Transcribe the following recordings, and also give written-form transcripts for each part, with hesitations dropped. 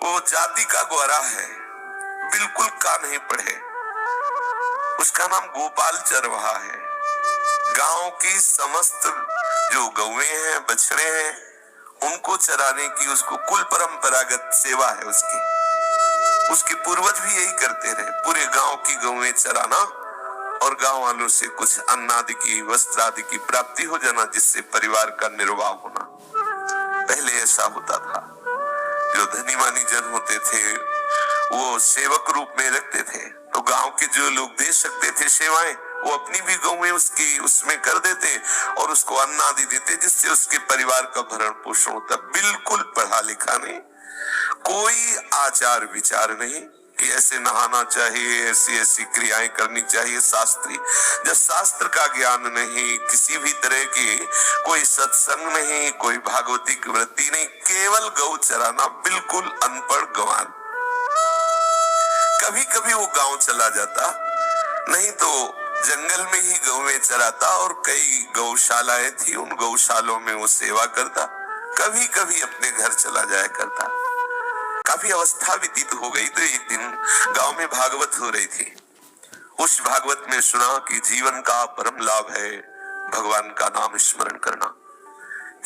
वो जाति का ग्वारा है, बिल्कुल का नहीं पढ़े, उसका नाम गोपाल चरवाहा है। गांव की समस्त जो गौएं हैं, बछड़े हैं, उनको चराने की उसको कुल परंपरागत सेवा है उसकी। उसके पूर्वज भी यही करते रहे, पूरे गांव की गौएं चराना और गांव वालों से कुछ अन्न आदि की, वस्त्र आदि की प्राप्ति हो जाना, जिससे परिवार का निर्वाह होना। पहले ऐसा होता था। जो धनी मानी जन होते थे वो सेवक रूप में रखते थे, तो गांव के जो लोग दे सकते थे सेवाएं, वो अपनी भी गौएं उसकी उसमें कर देते और उसको अन्न आदि देते, जिससे उसके परिवार का भरण पोषण होता। बिल्कुल पढ़ा लिखा नहीं, कोई आचार विचार नहीं कि ऐसे नहाना चाहिए, ऐसी ऐसी क्रियाएं करनी चाहिए शास्त्रीय। जब शास्त्र का ज्ञान नहीं, किसी भी तरह की कोई सत्संग नहीं, कोई भागवती की वृत्ति नहीं, केवल गौ चराना, बिल्कुल अनपढ़ गंवार। कभी कभी वो गांव चला जाता, नहीं तो जंगल में ही गौएं चराता और कई गौशालाएं थी, उन गौशालों में वो सेवा करता। कभी कभी अपने घर चला जाया करता। काफी अवस्था व्यतीत हो गई तो एक दिन गांव में भागवत हो रही थी। उस भागवत में सुना कि जीवन का परम लाभ है भगवान का नाम स्मरण करना।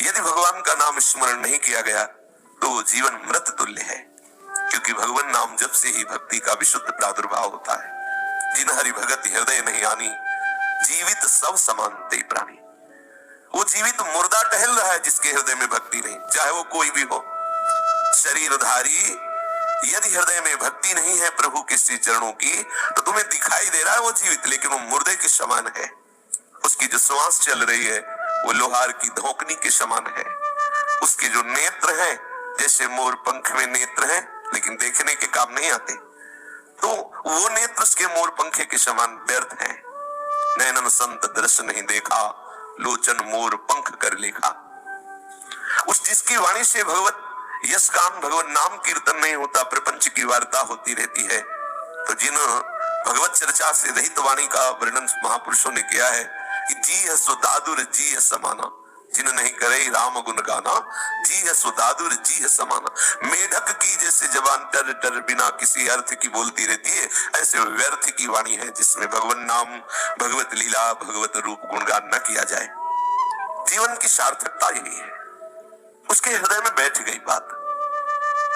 यदि भगवान का नाम स्मरण नहीं किया गया तो जीवन मृत तुल्य है, क्योंकि भगवान नाम जप से ही भक्ति का विशुद्ध प्रादुर्भाव होता है। जिन हरि भगत हृदय नहीं आनी, जीवित सब समान ते प्राणी। वो जीवित मुर्दा टहल रहा है जिसके हृदय में भक्ति नहीं, चाहे वो कोई भी हो। शरीरधारी यदि हृदय में भक्ति नहीं है प्रभु के श्री चरणों की, तो तुम्हें दिखाई दे रहा है वो जीवित, लेकिन वो मुर्दे के समान है। उसकी जो श्वास चल रही है वो लोहार की धोकनी के समान है। उसके जो नेत्र हैं जैसे मोर पंख में नेत्र हैं, लेकिन देखने के काम नहीं आते, तो वो नेत्र उसके मोर पंखे के समान व्यर्थ हैं। नैनन संत दर्शन नहीं देखा, लोचन मोर पंख कर लेखा। उस जिसकी वाणी से भगवत यश गान, भगवत नाम कीर्तन नहीं होता, प्रपंच की वार्ता होती रहती है। तो जिन भगवत चर्चा से रहित वाणी का वर्णन महापुरुषों ने किया है कि जी है सो दादुर जी है समाना, जिन नहीं करे राम गुण गाना, जी है सो दादुर जी है समाना। मेढक की जैसे जबान टर टर बिना किसी अर्थ की बोलती रहती है, ऐसे व्यर्थ की वाणी है जिसमें भगवान नाम, भगवत लीला, भगवत रूप गुणगान न किया जाए। जीवन की सार्थकता यही है। उसके हृदय में बैठ गई बात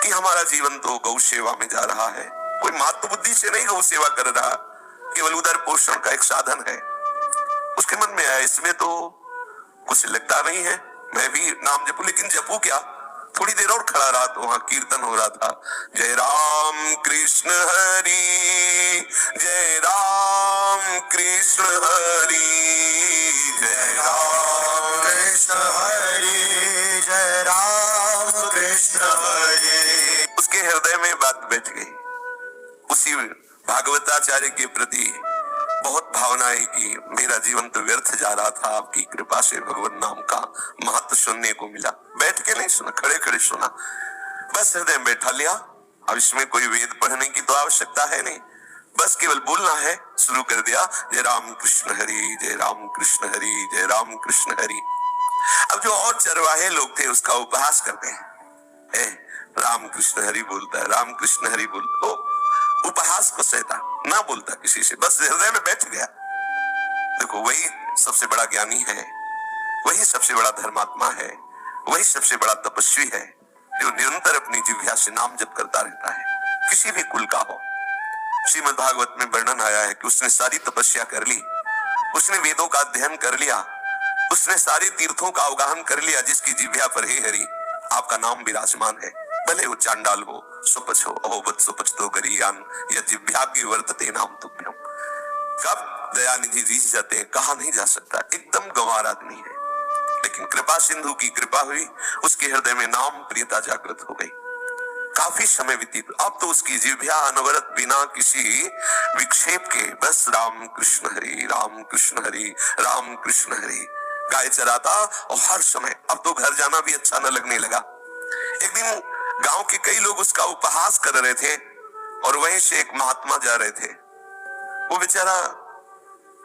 कि हमारा जीवन तो गौ सेवा में जा रहा है। कोई मातृ बुद्धि से नहीं गौ सेवा कर रहा, केवल उदर पोषण का एक साधन है। उसके मन में आया इसमें तो कुछ लगता नहीं है, मैं भी नाम जपू, लेकिन जपू क्या? थोड़ी देर और खड़ा रहा तो वहां कीर्तन हो रहा था, जय राम कृष्ण हरि, जय राम कृष्ण हरि, जय राम कृष्ण हरि, जय राम कृष्ण हरि। उसके हृदय में बात बैठ गई। उसी भागवताचार्य के प्रति बहुत भावना है कि मेरा जीवन तो व्यर्थ जा रहा था, आपकी कृपा से भगवान नाम का महत्व सुनने को मिला। बैठ के नहीं सुना, खड़े खड़े सुना, बस हृदय में बैठा लिया। अब इसमें कोई वेद पढ़ने की तो आवश्यकता है नहीं, बस केवल बोलना है। शुरू कर दिया, जय राम कृष्ण हरि, जय राम कृष्ण हरि, जय राम कृष्ण हरि। अब जो और चरवाहे लोग थे उसका उपहास करते हैं, राम कृष्ण हरि बोलता है, राम कृष्ण हरि बोलता, उपहास को सहता, ना बोलता किसी से, बस हृदय में बैठ गया। देखो वही सबसे बड़ा ज्ञानी है, वही सबसे बड़ा धर्मात्मा है, वही सबसे बड़ा तपस्वी है, जो निरंतर अपनी जिह्वा से नाम जप करता रहता है, किसी भी कुल का हो। श्रीमद् भागवत में वर्णन आया है कि उसने सारी तपस्या कर ली, उसने वेदों का अध्ययन कर लिया, उसने सारे तीर्थों का अवगाहन कर लिया, जिसकी जिह्वा पर हे हरि आपका नाम विराजमान है। भले वो चांडाल हो, सुपच हो, अहोबत सुपच तो गरियान, या जिह्वा की वर्तते नाम तुभ्यम। कब दयानिधि जी जाते हैं, कहा नहीं जा सकता, एकदम गंवार आदमी है, लेकिन कृपा सिंधु की कृपा हुई, उसके हृदय में नाम प्रियता जागृत हो गई। काफी समय व्यतीत, अब तो उसकी जिह्वा अनवरत बिना किसी विक्षेप के बस राम कृष्ण हरि, राम कृष्ण हरि, राम कृष्ण हरि गाय चराता। और हर समय अब तो घर जाना भी अच्छा न लगने लगा। एक दिन गांव के कई लोग उसका उपहास कर रहे थे और वहीं से एक महात्मा जा रहे थे। वो बेचारा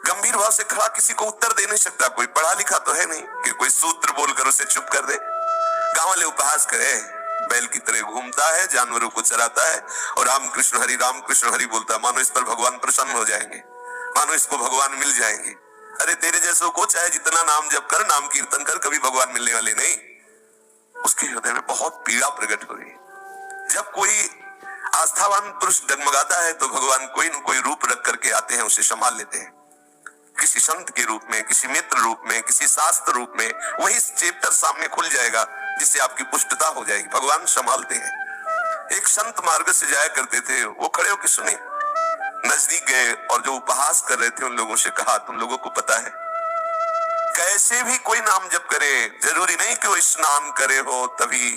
गंभीर भाव से खड़ा, किसी को उत्तर दे नहीं सकता, कोई पढ़ा लिखा तो है नहीं कि कोई सूत्र बोलकर उसे चुप कर दे। गांव वाले उपहास करे, बैल की तरह घूमता है, जानवरों को चराता है और राम कृष्ण हरि बोलता है, मानो इस पर भगवान प्रसन्न हो जाएंगे, मानो इसको भगवान मिल जाएंगे। अरे तेरे जैसों को चाहे जितना नाम जप कर, नाम कीर्तन कर, कभी भगवान मिलने वाले नहीं। उसके हृदय में बहुत पीड़ा प्रकट हो रही है। जब कोई आस्थावान पुरुष डगमगाता है तो भगवान कोई न कोई रूप रख करके आते हैं, उसे संभाल लेते हैं, किसी संत के रूप में, किसी मित्र रूप में, किसी शास्त्र रूप में। वही चैप्टर सामने खुल जाएगा जिससे आपकी पुष्टता हो जाएगी। भगवान संभालते हैं। एक संत मार्ग से जाया करते थे, वो खड़े होकर सुने, नजदीक गए और जो उपहास कर रहे थे उन लोगों से कहा, तुम लोगों को पता है कैसे भी कोई नाम जप करे, जरूरी नहीं कि वो स्नान करे हो तभी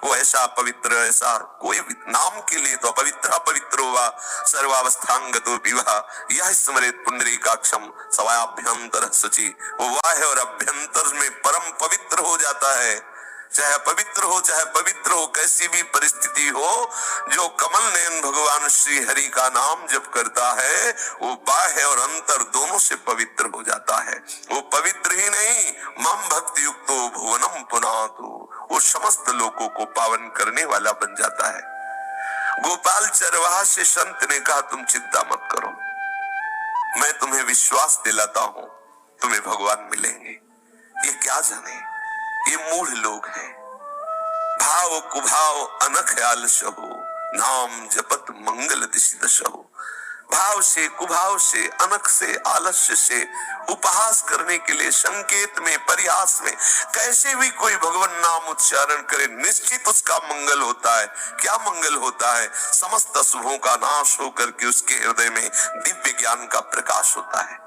वो ऐसा पवित्र, ऐसा कोई नाम के लिए तो पवित्र हुआ सर्वावस्थांगतो विवाह यह स्मरेत पुंडरीकाक्षम सवाभ्यंतर शुचि। वो वाह और अभ्यंतर में परम पवित्र हो जाता है। चाहे पवित्र हो, कैसी भी परिस्थिति हो, जो कमल नयन भगवान श्री हरि का नाम जप करता है वो बाह्य और अंतर दोनों से पवित्र हो जाता है। वो पवित्र ही नहीं, मम भक्ति युक्तो भुवनम पुनातु, वो समस्त लोगों को पावन करने वाला बन जाता है। गोपाल चरवाहा से संत ने कहा, तुम चिंता मत करो, मैं तुम्हें विश्वास दिलाता हूं, तुम्हें भगवान मिलेंगे। ये क्या जाने, ये मूढ़ लोग हैं। भाव कुभाव अनख आलसहु, नाम जपत मंगल दिशि दशहु। भाव से, कुभाव से, अनख से, आलस्य से उपहास करने के लिए, संकेत में, परिहास में कैसे भी कोई भगवान नाम उच्चारण करे, निश्चित उसका मंगल होता है। क्या मंगल होता है? समस्त अशुभों का नाश होकर के उसके हृदय में दिव्य ज्ञान का प्रकाश होता है।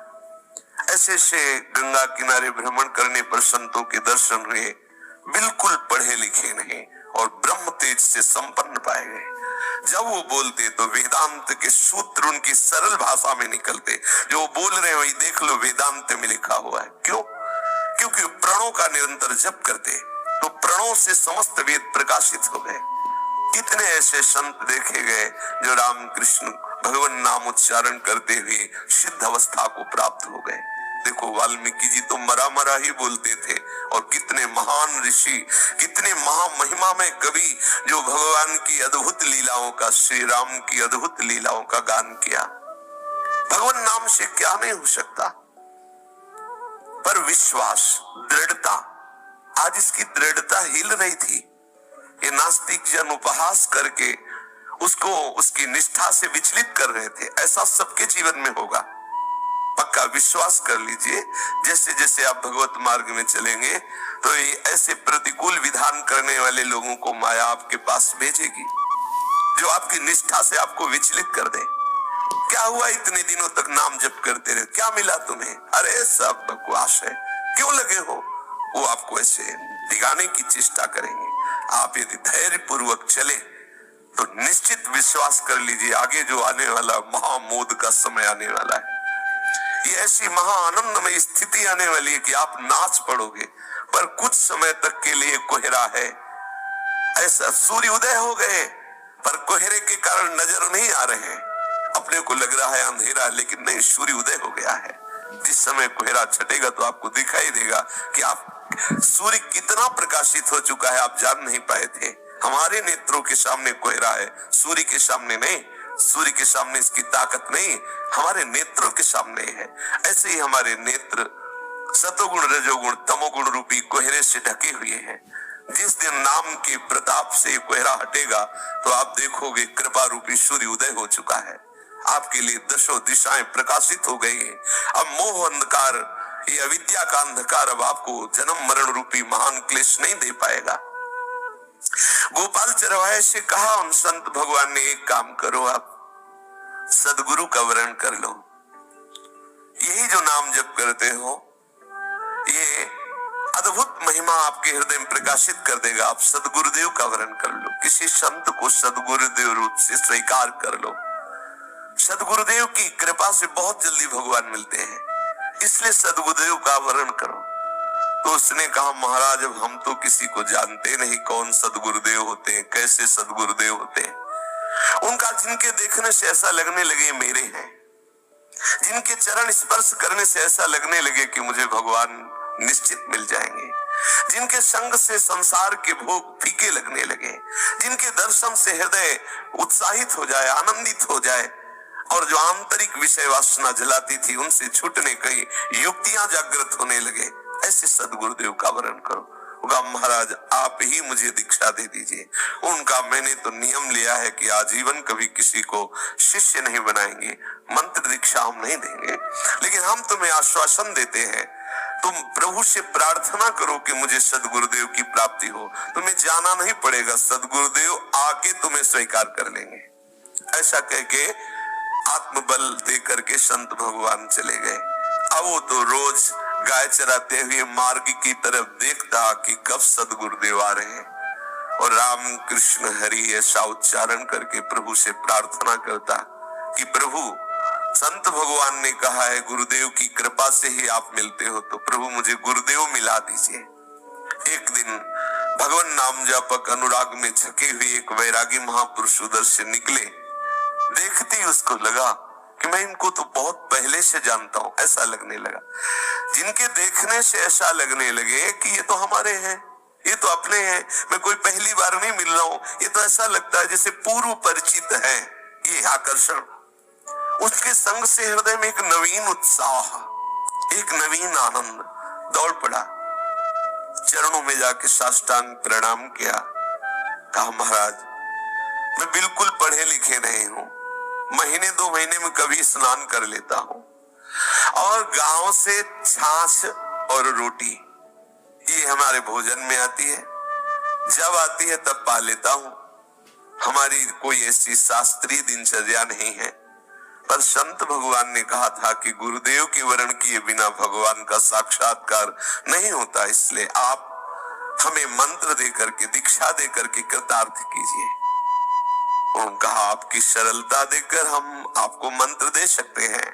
ऐसे से गंगा किनारे भ्रमण करने पर संतों के दर्शन हुए, बिल्कुल पढ़े लिखे नहीं और ब्रह्म तेज से संपन्न पाए गए। जब वो बोलते तो वेदांत के सूत्र उनकी सरल भाषा में निकलते। जो वो बोल रहे हो देख लो, वेदांत में लिखा हुआ है। क्यों? क्योंकि प्रणों का निरंतर जप करते तो प्रणों से समस्त वेद प्रकाशित हो गए। कितने ऐसे संत देखे गए जो राम कृष्ण भगवान नाम उच्चारण करते हुए सिद्ध अवस्था को प्राप्त हो गए। देखो वाल्मीकि जी तो मरा ही बोलते थे, और कितने महान ऋषि, कितने महामहिमा में कवि जो भगवान की अद्भुत लीलाओं का, श्री राम की अद्भुत लीलाओं का गान किया। भगवान नाम से क्या नहीं हो सकता, पर विश्वास, दृढ़ता, आज इसकी दृढ़ता हिल रही थी। ये नास्तिक जन उपहास करके उसको उसकी निष्ठा से विचलित कर रहे थे। ऐसा सबके जीवन में होगा, पक्का विश्वास कर लीजिए। जैसे जैसे आप भगवत मार्ग में चलेंगे तो ये ऐसे प्रतिकूल विधान करने वाले लोगों को माया आपके पास भेजेगी जो आपकी निष्ठा से आपको विचलित कर दे। क्या हुआ इतने दिनों तक नाम जप करते रहे, क्या मिला तुम्हें? अरे सब बकवास है, क्यों लगे हो? वो आपको ऐसे दिखाने की चेष्टा करेंगे। आप यदि धैर्य पूर्वक चले तो निश्चित विश्वास कर लीजिए, आगे जो आने वाला महामोद का समय आने वाला है, ये ऐसी महाआनंदमय स्थिति आने वाली है कि आप नाच पड़ोगे। पर कुछ समय तक के लिए कोहरा है, ऐसा सूर्य उदय हो गए पर कोहरे के कारण नजर नहीं आ रहे हैं। अपने को लग रहा है अंधेरा, लेकिन नहीं, सूर्य उदय हो गया है। जिस समय कोहरा छटेगा तो आपको दिखाई देगा कि आप सूर्य कितना प्रकाशित हो चुका है, आप जान नहीं पाए थे। हमारे नेत्रों के सामने कोहरा है, सूर्य के सामने नहीं। सूर्य के सामने इसकी ताकत नहीं, हमारे नेत्रों के सामने है। ऐसे ही हमारे नेत्र सतोगुण, रजोगुण, तमोगुण रूपी कोहरे से ढके हुए हैं। जिस दिन नाम के प्रताप से कोहरा हटेगा तो आप देखोगे कृपा रूपी सूर्य उदय हो चुका है। आपके लिए दशों दिशाएं प्रकाशित हो गई हैं। अब मोह अंधकार, ये अविद्या का अंधकार अब आपको जन्म मरण रूपी महान क्लेश नहीं दे पाएगा। गोपाल चरवाहे से कहा उन संत भगवान ने, एक काम करो, आप सदगुरु का वर्ण कर लो। यही जो नाम जप करते हो ये अद्भुत महिमा आपके हृदय में प्रकाशित कर देगा। आप सदगुरुदेव का वर्ण कर लो, किसी संत को सदगुरुदेव रूप से स्वीकार कर लो। सदगुरुदेव की कृपा से बहुत जल्दी भगवान मिलते हैं, इसलिए सदगुरुदेव का वर्ण करो। तो उसने कहा, महाराज अब हम तो किसी को जानते नहीं, कौन सदगुरुदेव होते हैं, कैसे सदगुरुदेव होते हैं। उनका जिनके देखने से ऐसा लगने लगे मेरे हैं, जिनके चरण स्पर्श करने से ऐसा लगने लगे कि मुझे भगवान निश्चित मिल जाएंगे, जिनके संग से संसार के भोग फीके फीके लगने लगे, जिनके दर्शन से हृदय उत्साहित हो जाए, आनंदित हो जाए, और जो आंतरिक विषय वासना जलाती थी उनसे छूटने कई युक्तियां जागृत होने लगे। ऐसे सदगुरुदेव का वर्ण करो। उनका महाराज आप ही मुझे दीक्षा दे दीजिए। उनका मैंने तो नियम लिया है कि आजीवन कभी किसी को शिष्य नहीं बनाएंगे, मंत्र दीक्षा हम नहीं देंगे, लेकिन हम तुम्हें आश्वासन देते हैं, तुम प्रभु से प्रार्थना करो कि मुझे सदगुरुदेव की प्राप्ति हो। तुम्हें जाना नहीं पड़ेगा, सदगुरुदेव आके तुम्हें स्वीकार कर लेंगे। ऐसा कह के आत्मबल दे करके संत भगवान चले गए। अब वो तो रोज गाय चराते हुए मार्ग की तरफ देखता कि कब सदगुरुदेव आ रहे हैं, और राम कृष्ण हरि ऐसा उच्चारण करके प्रभु से प्रार्थना करता कि प्रभु संत भगवान ने कहा है गुरुदेव की कृपा से ही आप मिलते हो, तो प्रभु मुझे गुरुदेव मिला दीजिए। एक दिन भगवान नाम जापक अनुराग में झके हुए एक वैरागी महापुरुष उधर से निकले। देखते उसको लगा कि मैं इनको तो बहुत पहले से जानता हूं, ऐसा लगने लगा। जिनके देखने से ऐसा लगने लगे कि ये तो हमारे हैं, ये तो अपने हैं, मैं कोई पहली बार नहीं मिल रहा हूं, ये तो ऐसा लगता है जैसे पूर्व परिचित है। ये आकर्षण, उसके संग से हृदय में एक नवीन उत्साह, एक नवीन आनंद दौड़ पड़ा। चरणों में जाके साष्टांग प्रणाम किया, कहा महाराज मैं बिल्कुल पढ़े लिखे नहीं हूं, महीने 2 महीने में कभी स्नान कर लेता हूं, और गांव से छाछ और रोटी ये हमारे भोजन में आती है, जब आती है तब पा लेता हूं। हमारी कोई ऐसी शास्त्रीय दिनचर्या नहीं है। पर संत भगवान ने कहा था कि गुरुदेव के वर्ण किए बिना भगवान का साक्षात्कार नहीं होता, इसलिए आप हमें मंत्र देकर के, दीक्षा देकर के कृतार्थ कीजिए। उन्होंने कहा आपकी सरलता देकर हम आपको मंत्र दे सकते हैं,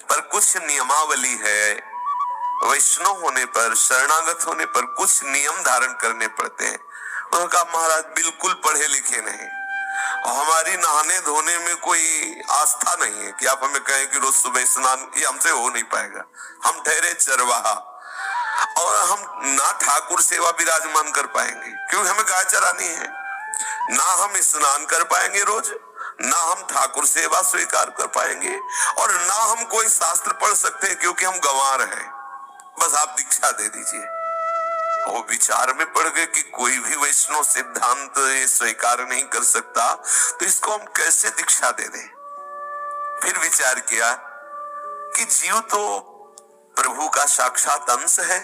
पर कुछ नियमावली है, वैष्णव होने पर, शरणागत होने पर कुछ नियम धारण करने पड़ते हैं। उन्होंने कहा महाराज बिल्कुल पढ़े लिखे नहीं, और हमारी नहाने धोने में कोई आस्था नहीं है कि आप हमें कहें कि रोज सुबह स्नान, ये हमसे हो नहीं पाएगा। हम ठहरे चरवाहा, और हम ना ठाकुर सेवा विराजमान कर पाएंगे क्योंकि हमें गाय चरानी है, ना हम स्नान कर पाएंगे रोज, ना हम ठाकुर सेवा स्वीकार कर पाएंगे, और ना हम कोई शास्त्र पढ़ सकते हैं क्योंकि हम गंवार हैं। बस आप दीक्षा दे दीजिए। वो विचार में पड़ गए कि कोई भी वैष्णव सिद्धांत ये स्वीकार नहीं कर सकता, तो इसको हम कैसे दीक्षा दे दें। फिर विचार किया कि जीव तो प्रभु का साक्षात अंश है,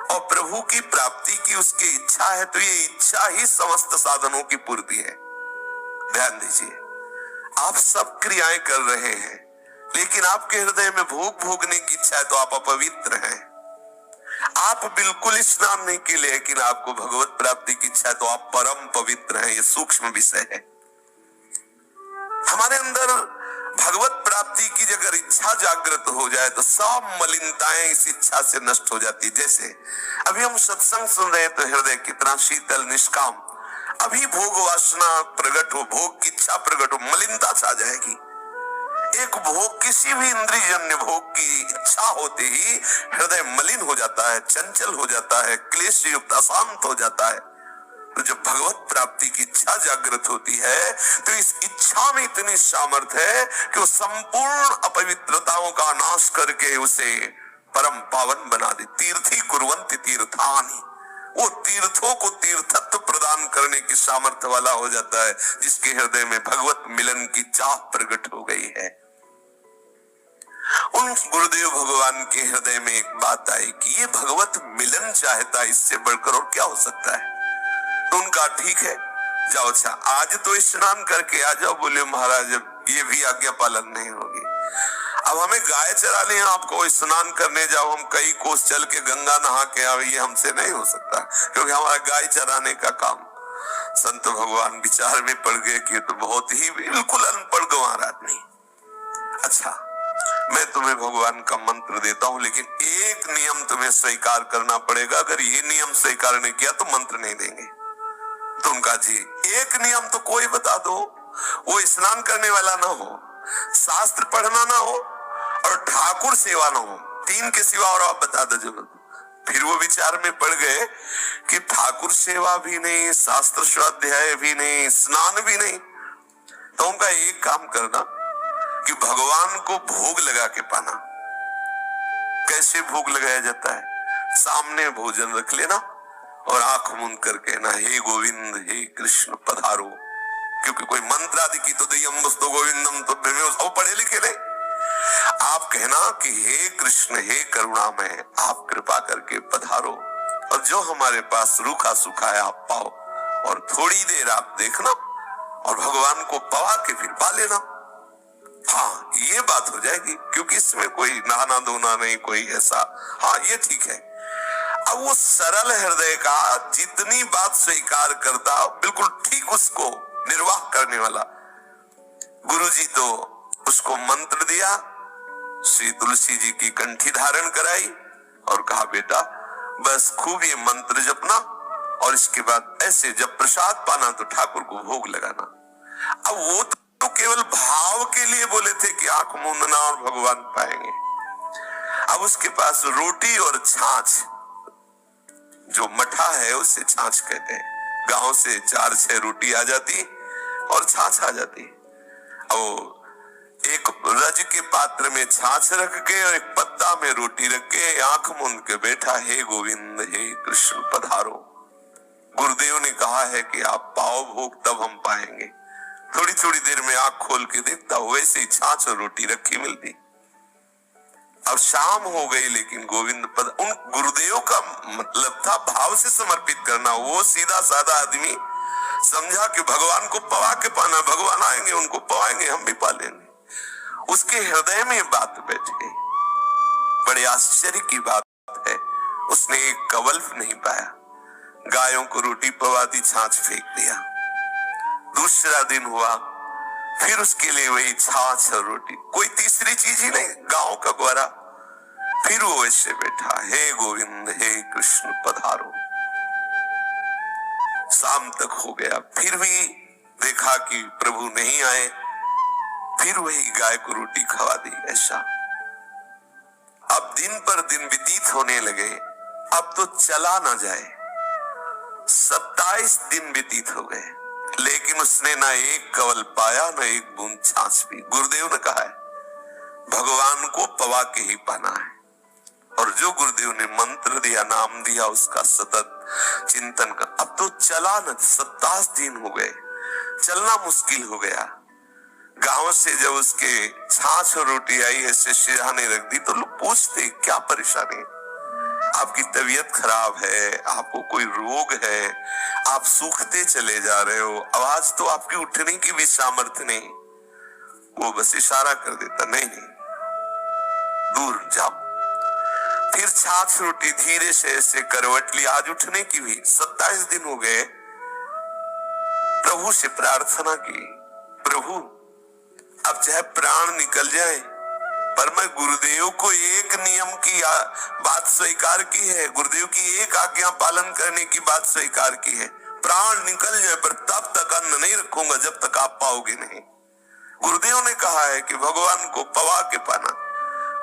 और प्रभु की प्राप्ति की उसकी इच्छा है, तो ये इच्छा ही समस्त साधनों की पूर्ति है। ध्यान दीजिए, आप सब क्रियाएं कर रहे हैं, लेकिन आपके हृदय में भोग भोगने की इच्छा है, तो आप अपवित्र हैं। आप बिल्कुल स्नान नहीं किए, लेकिन आपको भगवत प्राप्ति की इच्छा है, तो आप परम पवित्र हैं। ये सूक्ष्म विषय है। हमारे अंदर भगवत प्राप्ति की अगर इच्छा जागृत हो जाए तो सब मलिनताएं इस इच्छा से नष्ट हो जाती। जैसे अभी हम सत्संग सुन रहे हैं तो हृदय कितना शीतल निष्काम, अभी भोग वासना प्रकट हो, भोग की इच्छा प्रकट हो, मलिनता छा जाएगी। एक भोग, किसी भी इंद्रियजन्य भोग की इच्छा होते ही हृदय मलिन हो जाता है, चंचल हो जाता है, क्लेश युक्त अशांत हो जाता है। तो जब भगवत प्राप्ति की इच्छा जागृत होती है तो इस इच्छा में इतनी सामर्थ्य है कि वो संपूर्ण अपवित्रताओं का नाश करके उसे परम पावन बना दे। तीर्थी कुर्वन्ति तीर्थानि, वो तीर्थों को तीर्थत्व प्रदान करने की सामर्थ्य वाला हो जाता है, जिसके हृदय में भगवत मिलन की चाह प्रकट हो गई है। उन गुरुदेव भगवान के हृदय में एक बात आई कि ये भगवत मिलन चाहता है, इससे बढ़कर और क्या हो सकता है। तो उनका ठीक है, जाओ, अच्छा आज तो स्नान करके आ जाओ। बोले महाराज ये भी आज्ञा पालन नहीं होगी, अब हमें गाय चराने हैं, आपको स्नान करने जाओ, हम कई कोस चल के गंगा नहा के आओ, ये हमसे नहीं हो सकता, क्योंकि हमारा गाय चराने का काम। संत भगवान विचार में पड़ गए कि तो बहुत ही बिल्कुल अनपढ़ गंवार आदमी। अच्छा मैं तुम्हें भगवान का मंत्र देता हूं, लेकिन एक नियम तुम्हें स्वीकार करना पड़ेगा, अगर ये नियम स्वीकार नहीं किया तो मंत्र नहीं देंगे। तो उनका जी एक नियम तो कोई बता दो, वो स्नान करने वाला ना हो, शास्त्र पढ़ना ना हो, और ठाकुर सेवा ना हो, 3 के सिवा और आप बता दो जरूर। फिर वो विचार में पड़ गए कि ठाकुर सेवा भी नहीं, शास्त्र स्वाध्याय भी नहीं, स्नान भी नहीं। तो उनका एक काम करना कि भगवान को भोग लगा के पाना। कैसे भोग लगाया जाता है? सामने भोजन रख लेना और आंख मूंद करके ना, हे गोविंद हे कृष्ण पधारो। क्योंकि कोई मंत्र आदि की तो दयम वस्तु गोविंदम तो वो पढ़े लिखे नहीं। आप कहना कि हे कृष्ण हे करुणामय, आप कृपा करके पधारो और जो हमारे पास रूखा सूखा है आप पाओ। और थोड़ी देर आप देखना और भगवान को पवा के फिर पा लेना। हाँ, ये बात हो जाएगी, क्योंकि इसमें कोई नहाना धोना नहीं, कोई ऐसा। हाँ, ये ठीक है। अब वो सरल हृदय का जितनी बात स्वीकार करता, बिल्कुल ठीक उसको निर्वाह करने वाला। गुरुजी तो उसको मंत्र दिया, श्री तुलसी जी की कंठी धारण कराई और कहा बेटा बस खूब ये मंत्र जपना और इसके बाद ऐसे जब प्रसाद पाना तो ठाकुर को भोग लगाना। अब वो तो केवल भाव के लिए बोले थे कि आंख मूंदना और भगवान पाएंगे। अब उसके पास रोटी और छाछ, जो मठा है उसे छाछ कहते हैं। गांव से 4-6 रोटी आ जाती और छाछ आ जाती। अब एक रज के पात्र में छाछ रख के और एक पत्ता में रोटी रख के आंख मूंद के बैठा, हे गोविंद हे कृष्ण पधारो। गुरुदेव ने कहा है कि आप पाओ भोग तब हम पाएंगे। थोड़ी थोड़ी देर में आंख खोल के देखता, वैसे ही छाछ और रोटी रखी मिलती। अब शाम हो गई, लेकिन गोविंद पद उन गुरुदेव का मतलब था भाव से समर्पित करना। वो सीधा साधा आदमी समझा कि भगवान को पवा के पाना, भगवान आएंगे उनको पवाएंगे, हम भी पा लेंगे। उसके हृदय में बात बैठ गई। बड़े आश्चर्य की बात है, उसने एक कवल नहीं पाया। गायों को रोटी पवा दी, छाछ फेंक दिया। दूसरा दिन हुआ, फिर उसके लिए वही छाछ और रोटी, कोई तीसरी चीज ही नहीं, गांव का ग्वारा। फिर वो ऐसे बैठा, हे गोविंद हे कृष्ण पधारो। शाम तक हो गया, फिर भी देखा कि प्रभु नहीं आए। फिर वही गाय को रोटी खवा दी। ऐसा अब दिन पर दिन व्यतीत होने लगे। अब तो चला ना जाए। 27 दिन व्यतीत हो गए, लेकिन उसने ना एक कवल पाया, ना एक बूंद छाछ पी। गुरुदेव ने कहा है भगवान को पवा के ही पाना है। और जो गुरुदेव ने मंत्र दिया, नाम दिया, उसका सतत चिंतन कर। अब तो चला न, 27 दिन हो गए, चलना मुश्किल हो गया। गांव से जब उसके छाछ और रोटी आई, ऐसे सिरहाने रख दी, तो लोग पूछते क्या परेशानी, आपकी तबीयत खराब है, आपको कोई रोग है, आप सूखते चले जा रहे हो, आवाज तो आपकी उठने की भी सामर्थ्य नहीं। वो बस इशारा कर देता, नहीं नहीं दूर जाओ। फिर छाछ रोटी धीरे से ऐसे करवट ली, आज उठने की भी। 27 दिन हो गए। प्रभु से प्रार्थना की, प्रभु अब चाहे प्राण निकल जाए, पर मैं गुरुदेव को एक नियम की बात स्वीकार की है, गुरुदेव की एक आज्ञा पालन करने की बात स्वीकार की है। प्राण निकल जाए पर तब तक अन्न नहीं रखूंगा जब तक आप पाओगे नहीं। गुरुदेव ने कहा है कि भगवान को पवा के पाना।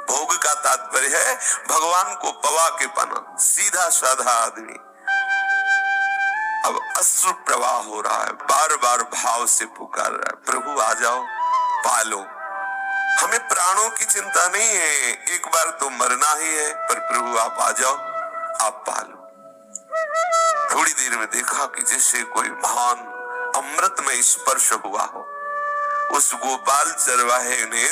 भोग का तात्पर्य है भगवान को पवा के पाना। सीधा साधा आदमी अब अश्रु प्रवाह हो रहा है, बार बार भाव से पुकार रहा है, प्रभु आ जाओ पालो। हमें प्राणों की चिंता नहीं है, एक बार तो मरना ही है, पर प्रभु आप आ जाओ, आप पालो। थोड़ी देर में देखा कि जैसे कोई महान अमृतमय स्पर्श हुआ हो। उस गोपाल चरवाहे ने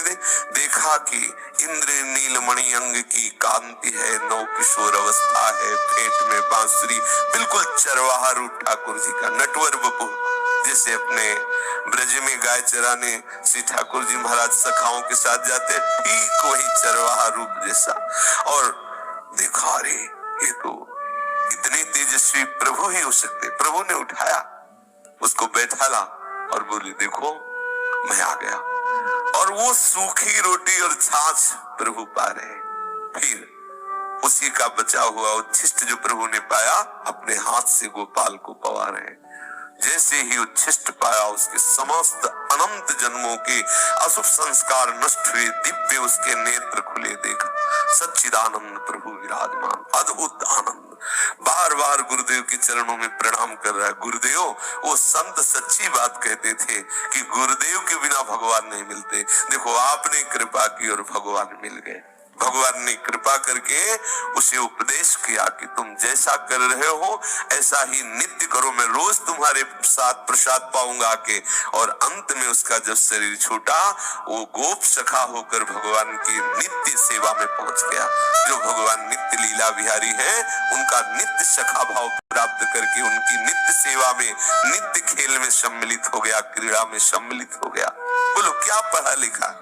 देखा कि इंद्र नीलमणि अंग की कांति है, नौ किशोर अवस्था है, पेट में बांसुरी, बिल्कुल चरवाहा रूप ठाकुर जी का। नटवर बपू जैसे अपने ब्रज में गाय चराने श्री ठाकुर जी महाराज सखाओं के साथ जाते, ठीक वही चरवाहा रूप जैसा। और देखा रे ये तो इतने तेजस्वी प्रभु ही हो सकते। प्रभु ने उठाया, उसको बैठाला और बोले देखो मैं आ गया। और वो सूखी रोटी और छाछ प्रभु पा रहे। फिर उसी का बचा हुआ उच्छिष्ट जो प्रभु ने पाया, अपने हाथ से गोपाल को पवा रहे। जैसे ही उच्छिष्ट पाया, उसके समस्त अनंत जन्मों के अशुभ संस्कार नष्ट हुए, दिव्य उसके नेत्र खुले। देखा सच्चिदानंद प्रभु विराजमान, अद्भुत आनंद। बार बार गुरुदेव के चरणों में प्रणाम कर रहा है। गुरुदेव, वो संत सच्ची बात कहते थे कि गुरुदेव के बिना भगवान नहीं मिलते। देखो, आपने कृपा की और भगवान मिल गए। भगवान ने कृपा करके उसे उपदेश किया कि तुम जैसा कर रहे हो ऐसा ही नित्य करो, मैं रोज तुम्हारे साथ प्रसाद पाऊंगा के। और अंत में उसका जब शरीर छूटा, वो गोप सखा होकर भगवान की नित्य सेवा में पहुंच गया। जो भगवान नित्य लीला बिहारी है, उनका नित्य सखा भाव प्राप्त करके उनकी नित्य सेवा में, नित्य खेल में सम्मिलित हो गया, क्रीड़ा में सम्मिलित हो गया। बोलो, क्या पढ़ा लिखा?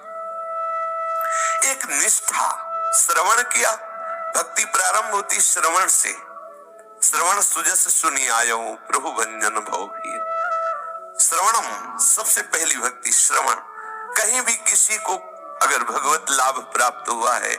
एक निष्ठा। श्रवण किया, भक्ति प्रारंभ होती श्रवण से। श्रवण सुजस सुनी आयो प्रभु भंजन भव भीर। श्रवणम, सबसे पहली भक्ति श्रवण। कहीं भी किसी को अगर भगवत लाभ प्राप्त हुआ है,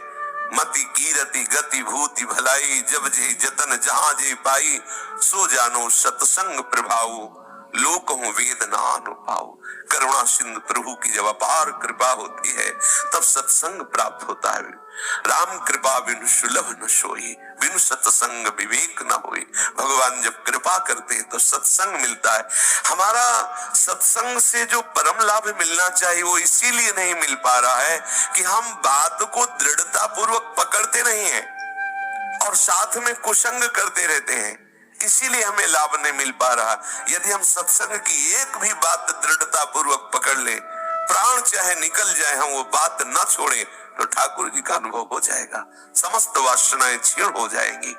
मति कीरति गति भूति भलाई, जब जे जतन जहां जे पाई, सो जानो सत्संग प्रभाव, लोक हो वेद ना अनुपाव। करुणा सिंधु प्रभु की जब अपार कृपा होती है, तब सत्संग प्राप्त होता है। राम कृपा बिनु सुलभ न सोई, बिनु सत्संग विवेक न होई। भगवान जब कृपा करते हैं तो सत्संग मिलता है। हमारा सत्संग से जो परम लाभ मिलना चाहिए, वो इसीलिए नहीं मिल पा रहा है कि हम बात को दृढ़ता पूर्वक पकड़ते नहीं है और साथ में कुसंग करते रहते हैं, इसीलिए हमें लाभ नहीं मिल पा रहा। यदि हम सत्संग की एक भी बात दृढ़ता पूर्वक पकड़ ले, प्राण चाहे निकल जाए, हम वो बात न छोड़े, तो ठाकुर जी का अनुभव हो जाएगा, समस्त वासनाएं क्षीण हो जाएंगी।